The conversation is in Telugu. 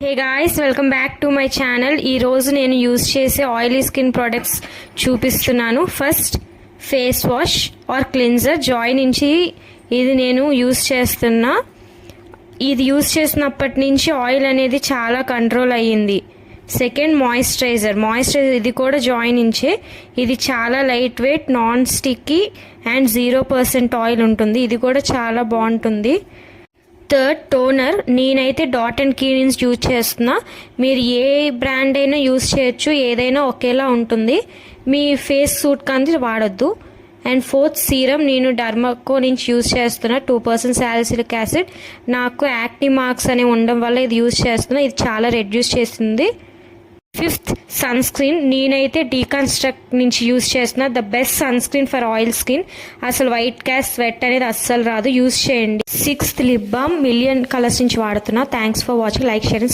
Hey guys, welcome back to my channel. ఈరోజు నేను యూజ్ చేసే ఆయిలీ స్కిన్ ప్రొడక్ట్స్ చూపిస్తున్నాను. First face wash or cleanser Joy నుంచి ఇది నేను యూజ్ చేస్తున్నా. ఇది యూజ్ చేసినప్పటి నుంచి ఆయిల్ అనేది చాలా కంట్రోల్ అయ్యింది. సెకండ్ మాయిశ్చరైజర్ ఇది కూడా జాయ్ నుంచే. ఇది చాలా light weight, non sticky and 0% oil ఉంటుంది. ఇది కూడా చాలా బాగుంటుంది. థర్డ్ టోనర్, నేనైతే డాట్ అండ్ కీ నుంచి యూజ్ చేస్తున్నా. మీరు ఏ బ్రాండ్ అయినా యూజ్ చేయొచ్చు, ఏదైనా ఒకేలా ఉంటుంది. మీ ఫేస్ సూట్ కానీ వాడొద్దు. అండ్ ఫోర్త్ సీరం, నేను డర్మాకో నుంచి యూజ్ చేస్తున్నా. 2% సాలిసిలిక్ యాసిడ్. నాకు యాక్ని మార్క్స్ అనేవి ఉండడం వల్ల ఇది యూజ్ చేస్తున్నా. ఇది చాలా రెడ్యూస్ చేస్తుంది. ఫిఫ్త్ సన్ స్క్రీన్, నేనైతే డీకన్స్ట్రక్ట్ నుంచి యూజ్ చేస్తున్నా. The best sunscreen for oil skin. అసలు వైట్ క్యాస్ట్ స్వెట్ అనేది అస్సలు రాదు, యూజ్ చేయండి. Sixth lip balm, million colours నుంచి వాడుతున్నా. Thanks for watching. Like, share and